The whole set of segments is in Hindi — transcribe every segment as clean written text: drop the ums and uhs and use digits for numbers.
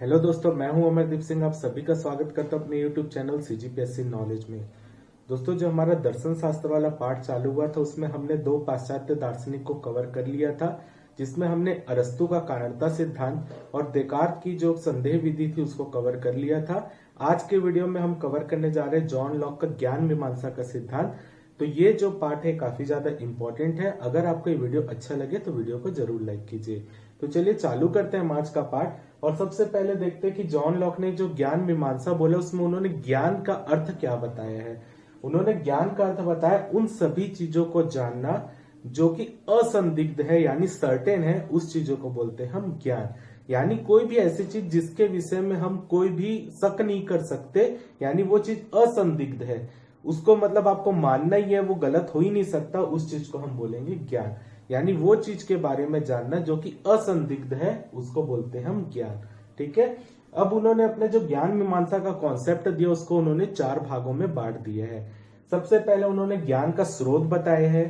हेलो दोस्तों, मैं हूं अमरदीप सिंह। आप सभी का स्वागत करता हूं अपने यूट्यूब चैनल सीजीपीएससी नॉलेज में। दोस्तों, जो हमारा दर्शन शास्त्र वाला पार्ट चालू हुआ था उसमें हमने दो पाश्चात्य दार्शनिक को कवर कर लिया था, जिसमें हमने अरस्तु का कारणता सिद्धांत और देकार्त की जो संदेह विधि थी उसको कवर कर लिया था। आज के वीडियो में हम कवर करने जा रहे हैं जॉन लॉक का ज्ञान मीमांसा का सिद्धांत। तो ये जो पार्ट है काफी ज्यादा इंपॉर्टेंट है। अगर आपको ये वीडियो अच्छा लगे तो वीडियो को जरूर लाइक कीजिए। तो चलिए चालू करते हैं आज का पार्ट। और सबसे पहले देखते हैं कि जॉन लॉक ने जो ज्ञान मीमांसा बोला उसमें उन्होंने ज्ञान का अर्थ क्या बताया है। उन्होंने ज्ञान का अर्थ बताया उन सभी चीजों को जानना जो कि असंदिग्ध है यानी सर्टेन है, उस चीजों को बोलते हैं हम ज्ञान। यानी कोई भी ऐसी चीज जिसके विषय में हम कोई भी शक नहीं कर सकते, यानी वो चीज असंदिग्ध है, उसको मतलब आपको मानना ही है, वो गलत हो ही नहीं सकता, उस चीज को हम बोलेंगे ज्ञान। यानी वो चीज के बारे में जानना जो कि असंदिग्ध है उसको बोलते हैं हम ज्ञान। ठीक है। अब उन्होंने अपने जो ज्ञान मीमांसा का कॉन्सेप्ट दिया उसको उन्होंने चार भागों में बांट दिया है। सबसे पहले उन्होंने ज्ञान का स्रोत बताया है,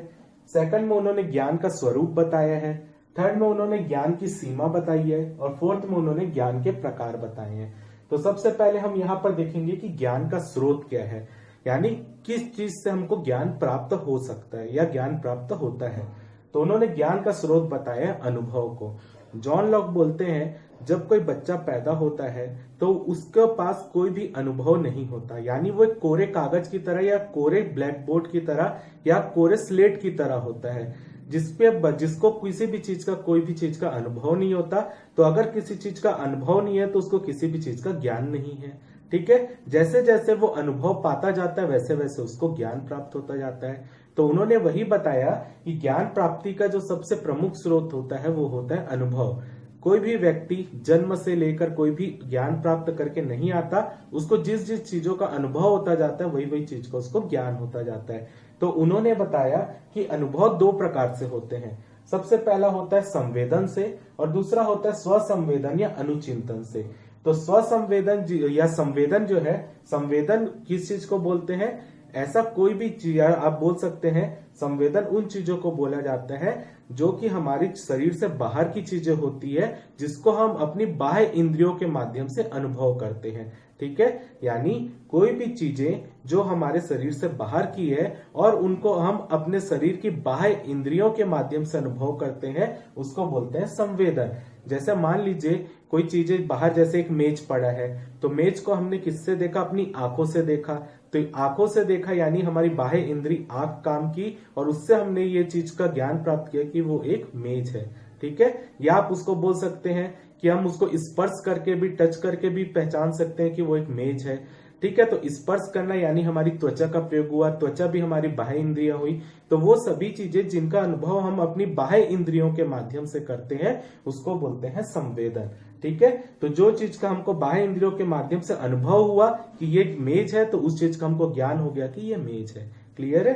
सेकंड में उन्होंने ज्ञान का स्वरूप बताया है, थर्ड में उन्होंने ज्ञान की सीमा बताई है और फोर्थ में उन्होंने ज्ञान के प्रकार बताए हैं। तो सबसे पहले हम यहाँ पर देखेंगे कि ज्ञान का स्रोत क्या है, यानी किस चीज से हमको ज्ञान प्राप्त हो सकता है या ज्ञान प्राप्त होता है। तो उन्होंने ज्ञान का स्रोत बताया अनुभव को। जॉन लॉक बोलते हैं जब कोई बच्चा पैदा होता है तो उसके पास कोई भी अनुभव नहीं होता, यानी वो एक कोरे कागज की तरह या कोरे ब्लैक बोर्ड की तरह या कोरे स्लेट की तरह होता है, जिसको किसी भी चीज का कोई भी चीज का अनुभव नहीं होता। तो अगर किसी चीज का अनुभव नहीं है तो उसको किसी भी चीज का ज्ञान नहीं है। ठीक है। जैसे जैसे वो अनुभव पाता जाता है वैसे वैसे उसको ज्ञान प्राप्त होता जाता है। तो उन्होंने वही बताया कि ज्ञान प्राप्ति का जो सबसे प्रमुख स्रोत होता है वो होता है अनुभव। कोई भी व्यक्ति जन्म से लेकर कोई भी ज्ञान प्राप्त करके नहीं आता, उसको जिस जिस चीजों का अनुभव होता जाता है वही वही चीज को उसको ज्ञान होता जाता है। तो उन्होंने बताया कि अनुभव दो प्रकार से होते हैं। सबसे पहला होता है संवेदन से और दूसरा होता है स्वसंवेदन या अनुचिंतन से। तो स्वसंवेदन या संवेदन जो है, संवेदन किस चीज को बोलते हैं, ऐसा कोई भी चीज आप बोल सकते हैं। संवेदन उन चीजों को बोला जाता है जो कि हमारी शरीर से बाहर की चीजें होती है, जिसको हम अपनी बाह्य इंद्रियों के माध्यम से अनुभव करते हैं। ठीक है। यानी कोई भी चीजें जो हमारे शरीर से बाहर की है और उनको हम अपने शरीर की बाह्य इंद्रियों के माध्यम से अनुभव करते हैं, उसको बोलते हैं संवेदन। जैसे मान लीजिए कोई चीजें बाहर, जैसे एक मेज पड़ा है, तो मेज को हमने किससे देखा, अपनी आंखों से देखा। तो आंखों से देखा यानी हमारी बाह्य इंद्री आंख काम की और उससे हमने ये चीज का ज्ञान प्राप्त किया कि वो एक मेज है। ठीक है। या आप उसको बोल सकते हैं कि हम उसको स्पर्श करके भी, टच करके भी पहचान सकते हैं कि वो एक मेज है। ठीक है। तो स्पर्श करना यानी हमारी त्वचा का प्रयोग हुआ, त्वचा भी हमारी बाह्य इंद्रिया हुई। तो वो सभी चीजें जिनका अनुभव हम अपनी बाह्य इंद्रियों के माध्यम से करते हैं उसको बोलते हैं संवेदन। ठीक है। तो जो चीज का हमको बाह्य इंद्रियों के माध्यम से अनुभव हुआ कि ये मेज है, तो उस चीज का हमको ज्ञान हो गया कि ये मेज है। क्लियर है।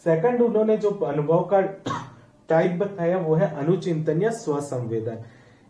सेकंड उन्होंने जो अनुभव का टाइप बताया वो है अनुचिंतन या स्वसंवेदन।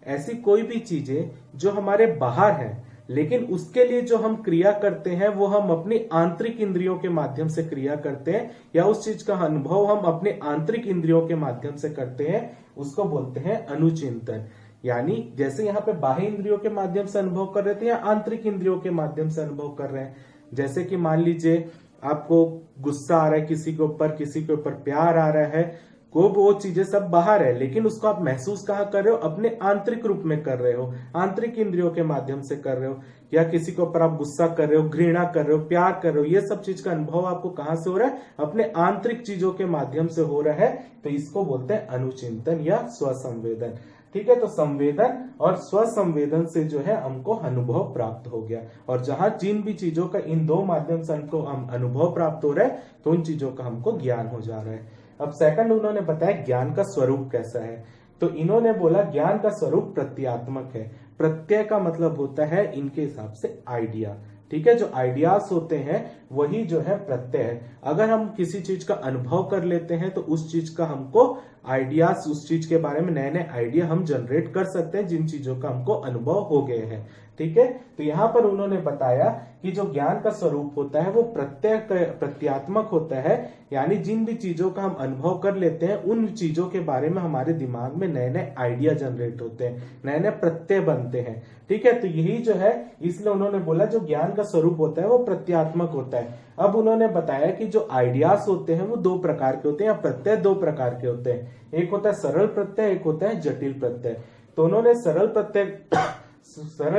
ऐसी कोई भी चीजें जो हमारे बाहर है लेकिन उसके लिए जो हम क्रिया करते हैं वो हम अपनी आंतरिक इंद्रियों के माध्यम से क्रिया करते हैं, या उस चीज का अनुभव हम अपने आंतरिक इंद्रियों के माध्यम से करते हैं, उसको बोलते हैं अनुचिंतन। यानी जैसे यहाँ पे बाह्य इंद्रियों के माध्यम से अनुभव कर रहे थे या आंतरिक इंद्रियों के माध्यम से अनुभव कर रहे हैं। जैसे कि मान लीजिए आपको गुस्सा आ रहा है किसी के ऊपर प्यार आ रहा है, वो चीजें सब बाहर है लेकिन उसको आप महसूस कहाँ कर रहे हो, अपने आंतरिक रूप में कर रहे हो, आंतरिक इंद्रियों के माध्यम से कर रहे हो। या किसी के ऊपर आप गुस्सा कर रहे हो, घृणा कर रहे हो, प्यार कर रहे हो, ये सब चीज का अनुभव आपको कहां से हो रहा है, अपने आंतरिक चीजों के माध्यम से हो रहा है। तो इसको बोलते हैं अनुचिंतन या स्वसंवेदन। ठीक है। तो संवेदन और स्वसंवेदन से जो है हमको अनुभव प्राप्त हो गया, और जहां जिन भी चीजों का इन दो माध्यम से हमको अनुभव प्राप्त हो रहा है तो उन चीजों का हमको ज्ञान हो जा रहा है। अब सेकंड उन्होंने बताया ज्ञान का स्वरूप कैसा है। तो इन्होंने बोला ज्ञान का स्वरूप प्रत्यात्मक है। प्रत्यय का मतलब होता है इनके हिसाब से आइडिया। ठीक है। जो आइडियाज होते हैं वही जो है प्रत्यय है। अगर हम किसी चीज का अनुभव कर लेते हैं तो उस चीज का हमको आइडियाज, उस चीज के बारे में नए नए आइडिया हम जनरेट कर सकते हैं जिन चीजों का हमको अनुभव हो गए हैं। ठीक है, तो यहाँ पर उन्होंने बताया कि जो ज्ञान का स्वरूप होता है वो प्रत्यात्मक होता है, यानी जिन भी चीजों का हम अनुभव कर लेते हैं उन चीजों के बारे में हमारे दिमाग में नए नए आइडिया जनरेट होते हैं, नए नए प्रत्यय बनते हैं। ठीक है, तो यही जो है, इसलिए उन्होंने बोला जो ज्ञान का स्वरूप होता है वो प्रत्यात्मक होता है। अब उन्होंने बताया कि जो आइडियाज होते हैं वो दो प्रकार के होते हैं, या प्रत्यय दो प्रकार के होते हैं, एक होता है सरल प्रत्यय, एक होता है जटिल प्रत्यय। तो उन्होंने सरल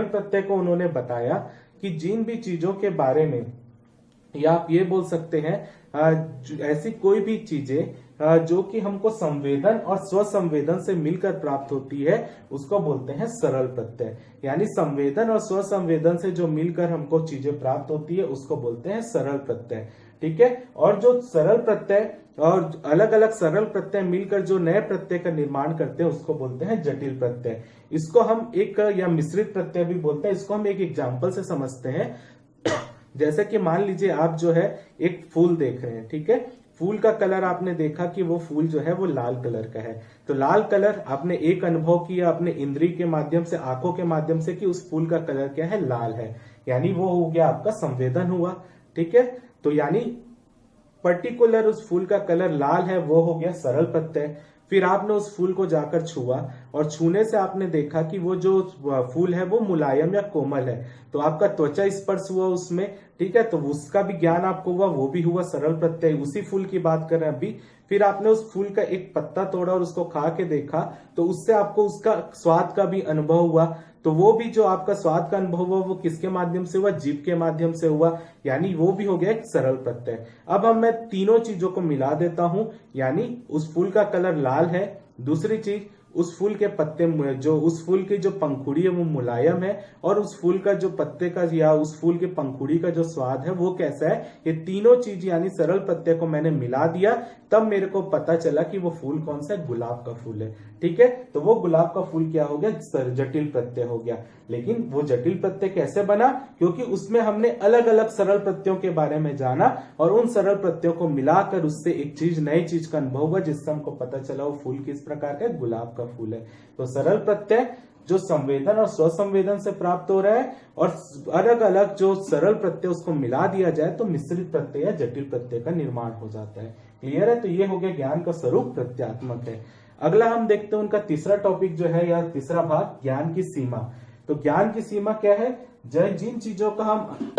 प्रत्यय को उन्होंने बताया कि जिन भी चीजों के बारे में, या आप ये बोल सकते हैं ऐसी कोई भी चीजें जो कि हमको संवेदन और स्वसंवेदन से मिलकर प्राप्त होती है उसको बोलते हैं सरल प्रत्यय। यानी संवेदन और स्वसंवेदन से जो मिलकर हमको चीजें प्राप्त होती है उसको बोलते हैं सरल प्रत्यय। ठीक है, और जो सरल प्रत्यय और अलग अलग सरल प्रत्यय मिलकर जो नए प्रत्यय का निर्माण करते हैं उसको बोलते हैं जटिल प्रत्यय। इसको हम एक, या मिश्रित प्रत्यय भी बोलते हैं। इसको हम एक एग्जाम्पल से समझते हैं। जैसे कि मान लीजिए आप जो है एक फूल देख रहे हैं। ठीक है, फूल का कलर आपने देखा कि वो फूल जो है वो लाल कलर का है। तो लाल कलर आपने एक अनुभव किया अपने इंद्रिय के माध्यम से, आंखों के माध्यम से, कि उस फूल का कलर क्या है, लाल है, यानी वो हो गया आपका संवेदन हुआ। ठीक है, तो यानी पर्टिकुलर उस फूल का कलर लाल है, वो हो गया सरल प्रत्यय। फिर आपने उस फूल को जाकर छुआ और छूने से आपने देखा कि वो जो फूल है वो मुलायम या कोमल है, तो आपका त्वचा स्पर्श हुआ उसमें। ठीक है, तो उसका भी ज्ञान आपको हुआ, वो भी हुआ सरल प्रत्यय। उसी फूल की बात कर रहे हैं अभी। फिर आपने उस फूल का एक पत्ता तोड़ा और उसको खा के देखा, तो उससे आपको उसका स्वाद का भी अनुभव हुआ। तो वो भी जो आपका स्वाद का अनुभव हुआ वो किसके माध्यम से हुआ, जीभ के माध्यम से हुआ, यानी वो भी हो गया एक सरल प्रत्यय। अब हम मैं तीनों चीजों को मिला देता हूं, यानी उस फूल का कलर लाल है, दूसरी चीज उस फूल के पत्ते, जो उस फूल की जो पंखुड़ी है वो मुलायम है, और उस फूल का जो पत्ते का या उस फूल के पंखुड़ी का जो स्वाद है वो कैसा है। ये तीनों चीज यानी सरल प्रत्यय को मैंने मिला दिया, तब मेरे को पता चला कि वो फूल कौन सा है, गुलाब का फूल है। ठीक है, तो वो गुलाब का फूल क्या हो गया, जटिल प्रत्यय हो गया। लेकिन वो जटिल प्रत्यय कैसे बना, क्योंकि उसमें हमने अलग अलग सरल प्रत्ययों के बारे में जाना और उन सरल प्रत्ययों को मिलाकर उससे एक चीज, नई चीज का अनुभव हुआ, जिससे हमको पता चला वो फूल किस प्रकार का, गुलाब का फूल है। तो सरल प्रत्यय जो संवेदन और स्वसंवेदन से प्राप्त हो रहा है, और अलग अलग जो सरल प्रत्यय उसको मिला दिया जाए तो मिश्रित प्रत्यय या जटिल प्रत्यय का निर्माण हो जाता है। क्लियर है, तो ये हो गया ज्ञान का स्वरूप प्रत्यात्मक है। अगला हम देखते हैं उनका तीसरा टॉपिक जो है, या तीसरा भाग, ज्ञान की सीमा। तो ज्ञान की सीमा क्या है, जिन चीजों का हम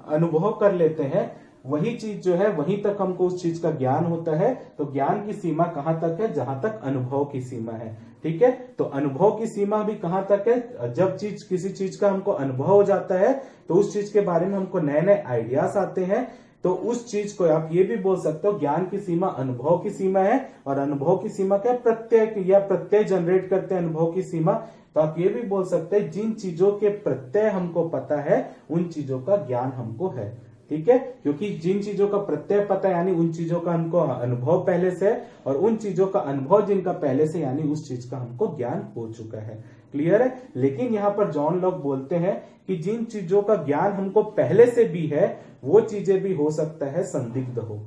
अनुभव कर लेते हैं वही चीज जो है वहीं तक हमको उस चीज का ज्ञान होता है। तो ज्ञान की सीमा कहां तक है, जहां तक अनुभव की सीमा है। ठीक है, तो अनुभव की सीमा भी कहां तक है, जब चीज, किसी चीज का हमको अनुभव हो जाता है तो उस चीज के बारे में हमको नए नए आइडियाज आते हैं, तो उस चीज को आप ये भी बोल सकते हो ज्ञान की सीमा अनुभव की सीमा है। और अनुभव की सीमा क्या, प्रत्यय, या प्रत्यय जनरेट करते हैं अनुभव की सीमा। तो आप ये भी बोल सकते हैं जिन चीजों के प्रत्यय हमको पता है उन चीजों का ज्ञान हमको है। ठीक है, क्योंकि जिन चीजों का प्रत्यय पता है यानी उन चीजों का हमको अनुभव पहले से है, और उन चीजों का अनुभव जिनका पहले से, यानी उस चीज का हमको ज्ञान हो चुका है। क्लियर है, लेकिन यहाँ पर जॉन लॉक बोलते हैं कि जिन चीजों का ज्ञान हमको पहले से भी है वो चीजें भी हो सकता है संदिग्ध हो।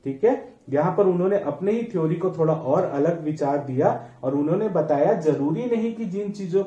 ठीक है, यहाँ पर उन्होंने अपने ही थ्योरी को थोड़ा और अलग विचार दिया और उन्होंने बताया जरूरी नहीं कि जिन चीजों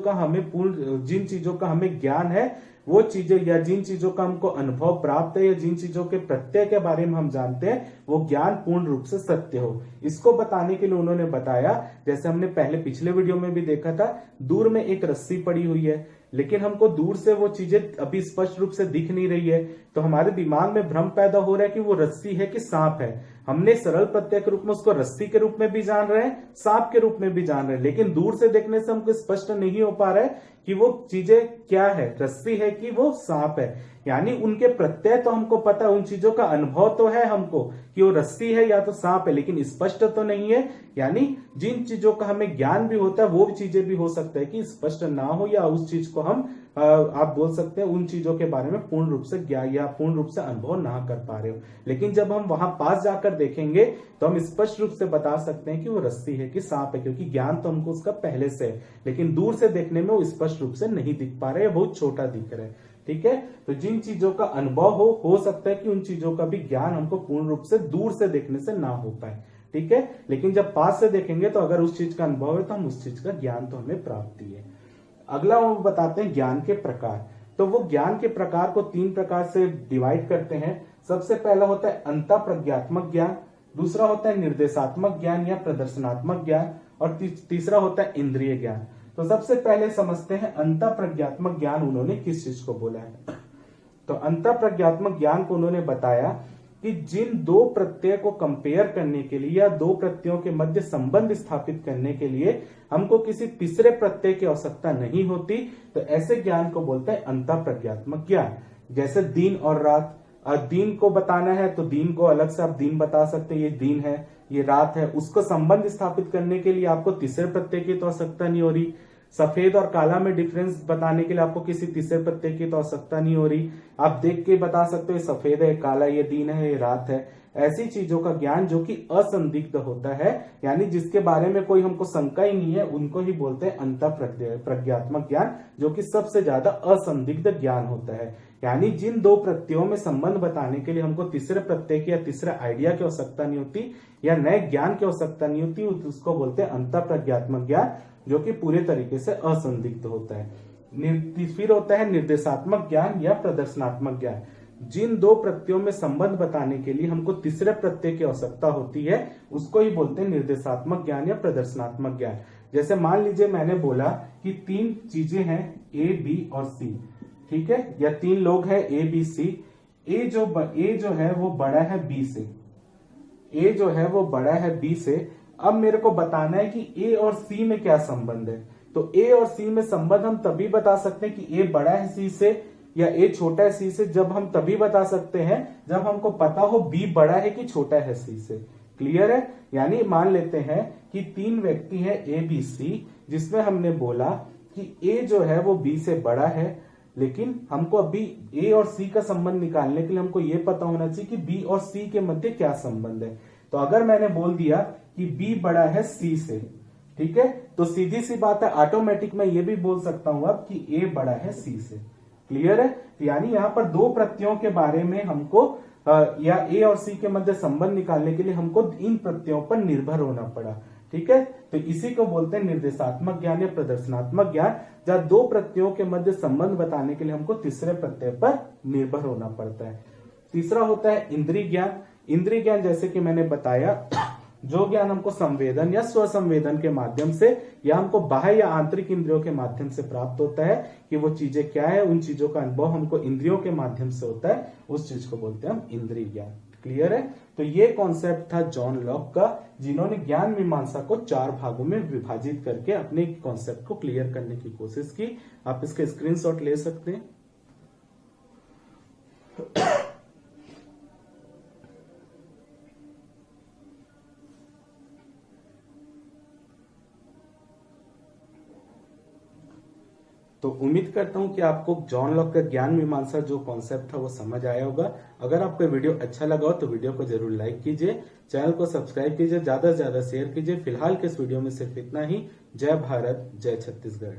का हमें ज्ञान है वो चीजें, या जिन चीजों का हमको अनुभव प्राप्त है, या जिन चीजों के प्रत्यय के बारे में हम जानते हैं वो ज्ञान पूर्ण रूप से सत्य हो। इसको बताने के लिए उन्होंने बताया, जैसे हमने पहले पिछले वीडियो में भी देखा था, दूर में एक रस्सी पड़ी हुई है, लेकिन हमको दूर से वो चीजें अभी स्पष्ट रूप से दिख नहीं रही है, तो हमारे दिमाग में भ्रम पैदा हो रहा है कि वो रस्सी है कि सांप है। हमने सरल प्रत्यय के रूप में उसको रस्सी के रूप में भी जान रहे हैं, सांप के रूप में भी जान रहे हैं, लेकिन दूर से देखने से हमको स्पष्ट नहीं हो पा रहा है कि वो चीजें क्या है, रस्सी है कि वो सांप है। यानी उनके प्रत्यय तो हमको पता है, उन चीजों का अनुभव तो है हमको कि वो रस्सी है या तो सांप है, लेकिन स्पष्ट तो नहीं है। यानी जिन चीजों का हमें ज्ञान भी होता है वो चीजें भी हो सकता है कि स्पष्ट ना हो, या उस चीज को हम आप बोल सकते हैं उन चीजों के बारे में पूर्ण रूप से ज्ञान या पूर्ण रूप से अनुभव ना कर पा रहे हो। लेकिन जब हम वहां पास जाकर देखेंगे तो हम स्पष्ट रूप से बता सकते हैं कि वो रस्सी है कि सांप है, क्योंकि ज्ञान तो हमको उसका पहले से है, लेकिन दूर से देखने में वो स्पष्ट रूप से नहीं दिख पा रहे, बहुत छोटा दिख रहा है। ठीक है। तो जिन चीजों का अनुभव हो सकता है कि उन चीजों का भी ज्ञान हमको पूर्ण रूप से दूर से देखने से ना हो पाए, ठीक है। लेकिन जब पास से देखेंगे तो अगर उस चीज का अनुभव है तो हम उस चीज का ज्ञान तो हमें प्राप्ति है। अगला वो बताते हैं ज्ञान के प्रकार। तो वो ज्ञान के प्रकार को 3 प्रकार से डिवाइड करते हैं। सबसे पहला होता है अंतः प्रज्ञात्मक ज्ञान, दूसरा होता है निर्देशात्मक ज्ञान या प्रदर्शनात्मक ज्ञान, और तीसरा होता है इंद्रिय ज्ञान। तो सबसे पहले समझते हैं अंतः प्रज्ञात्मक ज्ञान उन्होंने किस चीज को बोला है। तो अंतः प्रज्ञात्मक ज्ञान को उन्होंने बताया कि जिन 2 प्रत्यय को कंपेयर करने के लिए या 2 प्रत्ययों के मध्य संबंध स्थापित करने के लिए हमको किसी तीसरे प्रत्यय की आवश्यकता नहीं होती, तो ऐसे ज्ञान को बोलते हैं अंतः प्रज्ञात्मक ज्ञान। जैसे दिन और रात, दिन को बताना है तो दिन को अलग से आप दिन बता सकते हैं, ये दिन है, ये रात है। उसको संबंध स्थापित करने के लिए आपको तीसरे प्रत्यय की तो आवश्यकता नहीं हो रही। सफेद और काला में डिफरेंस बताने के लिए आपको किसी तीसरे प्रत्यय की तो आवश्यकता नहीं हो रही। आप देख के बता सकते हो सफेद है, काला, ये दिन है, ये रात है। ऐसी चीजों का ज्ञान जो कि असंदिग्ध होता है, यानी जिसके बारे में कोई हमको शंका ही नहीं है, उनको ही बोलते हैं अंतः प्रज्ञात्मक ज्ञान, जो कि सबसे ज्यादा असंदिग्ध ज्ञान होता है। यानी जिन 2 प्रत्ययों में संबंध बताने के लिए हमको तीसरे प्रत्यय की या तीसरे आइडिया की आवश्यकता नहीं होती या नए ज्ञान की आवश्यकता नहीं होती, उसको बोलते हैं अंतः प्रज्ञात्मक ज्ञान, जो कि पूरे तरीके से असंदिग्ध होता है। फिर होता है निर्देशात्मक ज्ञान या प्रदर्शनात्मक ज्ञान। जिन 2 प्रत्ययों में संबंध बताने के लिए हमको तीसरे प्रत्यय की आवश्यकता होती है, उसको ही बोलते हैं निर्देशात्मक ज्ञान या प्रदर्शनात्मक ज्ञान। जैसे मान लीजिए मैंने बोला कि 3 चीजें हैं ए, बी और सी, ठीक है, या 3 लोग हैं ए, बी, सी। ए जो है वो बड़ा है बी से, ए जो है वो बड़ा है बी से। अब मेरे को बताना है कि ए और सी में क्या संबंध है। तो ए और सी में संबंध हम तभी बता सकते हैं कि ए बड़ा है सी से या ए छोटा है सी से, जब हम तभी बता सकते हैं जब हमको पता हो बी बड़ा है कि छोटा है सी से। क्लियर है। यानी मान लेते हैं कि 3 व्यक्ति हैं ए, बी, सी, जिसमें हमने बोला कि ए जो है वो बी से बड़ा है, लेकिन हमको अभी ए और सी का संबंध निकालने के लिए हमको ये पता होना चाहिए कि बी और सी के मध्य क्या संबंध है। तो अगर मैंने बोल दिया कि बी बड़ा है सी से, ठीक है, तो सीधी सी बात है, ऑटोमेटिक मैं ये भी बोल सकता हूं अब कि ए बड़ा है सी से। क्लियर है। यानी यहाँ पर 2 प्रत्ययों के बारे में हमको या ए और सी के मध्य संबंध निकालने के लिए हमको इन प्रत्ययों पर निर्भर होना पड़ा, ठीक है। तो इसी को बोलते हैं निर्देशात्मक ज्ञान या प्रदर्शनात्मक ज्ञान, जहां 2 प्रत्ययों के मध्य संबंध बताने के लिए हमको तीसरे प्रत्यय पर निर्भर होना पड़ता है। तीसरा होता है इंद्रिय ज्ञान। इंद्रिय ज्ञान जैसे कि मैंने बताया, जो ज्ञान हमको संवेदन या स्वसंवेदन के माध्यम से या हमको बाह्य या आंतरिक इंद्रियों के माध्यम से प्राप्त होता है कि वो चीजें क्या है, उन चीजों का अनुभव हमको इंद्रियों के माध्यम से होता है, उस चीज को बोलते हैं हम इंद्रिय ज्ञान। क्लियर है। तो ये कॉन्सेप्ट था जॉन लॉक का, जिन्होंने ज्ञान मीमांसा को 4 भागों में विभाजित करके अपने कॉन्सेप्ट को क्लियर करने की कोशिश की। आप इसके स्क्रीनशॉट ले सकते हैं। तो उम्मीद करता हूं कि आपको जॉन लॉक का ज्ञान मीमांसा जो कॉन्सेप्ट था वो समझ आया होगा। अगर आपको वीडियो अच्छा लगा हो तो वीडियो को जरूर लाइक कीजिए, चैनल को सब्सक्राइब कीजिए, ज्यादा से ज्यादा शेयर कीजिए। फिलहाल के इस वीडियो में सिर्फ इतना ही। जय भारत, जय छत्तीसगढ़।